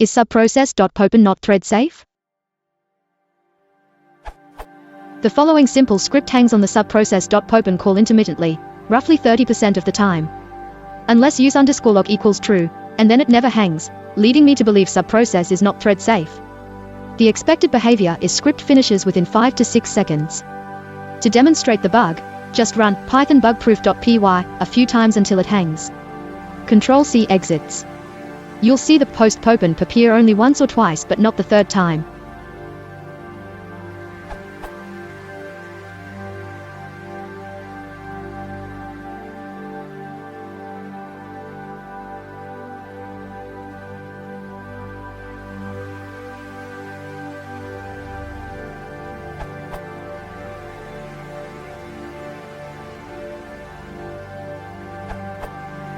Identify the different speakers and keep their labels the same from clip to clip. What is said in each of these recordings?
Speaker 1: Is subprocess.Popen not thread safe? The following simple script hangs on the subprocess.Popen call intermittently, roughly 30% of the time. Unless use_log equals true, and then it never hangs, leading me to believe subprocess is not thread safe. The expected behavior is script finishes within 5 to 6 seconds. To demonstrate the bug, just run python bugproof.py a few times until it hangs. Ctrl+C exits. You'll see the post-Popen appear only once or twice but not the third time.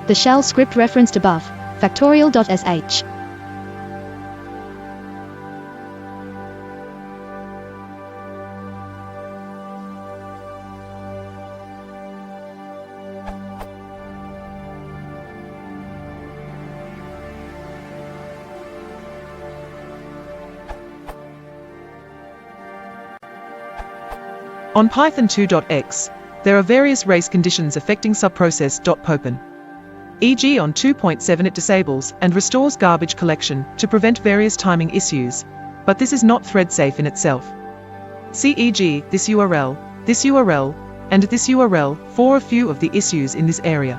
Speaker 1: The shell script referenced above, factorial.sh.
Speaker 2: On Python 2.x, there are various race conditions affecting subprocess.Popen. E.g. on 2.7 it disables and restores garbage collection to prevent various timing issues, but this is not thread safe in itself. See e.g. this URL, and this URL for a few of the issues in this area.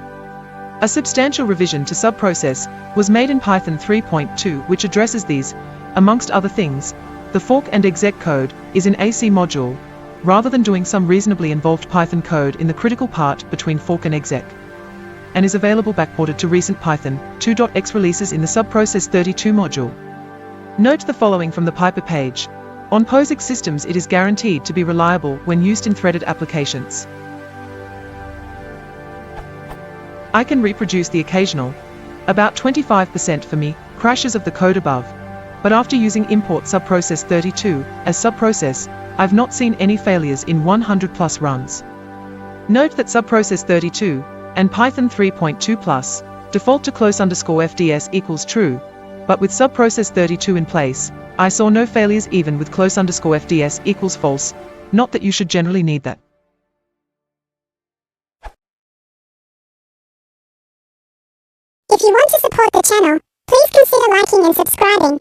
Speaker 2: A substantial revision to subprocess was made in Python 3.2 which addresses these. Amongst other things, the fork and exec code is in AC module, rather than doing some reasonably involved Python code in the critical part between fork and exec, and is available backported to recent Python 2.x releases in the subprocess32 module. Note the following from the Piper page. On POSIX systems it is guaranteed to be reliable when used in threaded applications. I can reproduce the occasional, about 25% for me, crashes of the code above, but after using import subprocess32 as subprocess, I've not seen any failures in 100+ runs. Note that subprocess32 and Python 3.2+ default to close_FDS equals true, but with subprocess32 in place, I saw no failures even with close_FDS equals false, not that you should generally need that.
Speaker 3: If you want to support the channel, please consider liking and subscribing.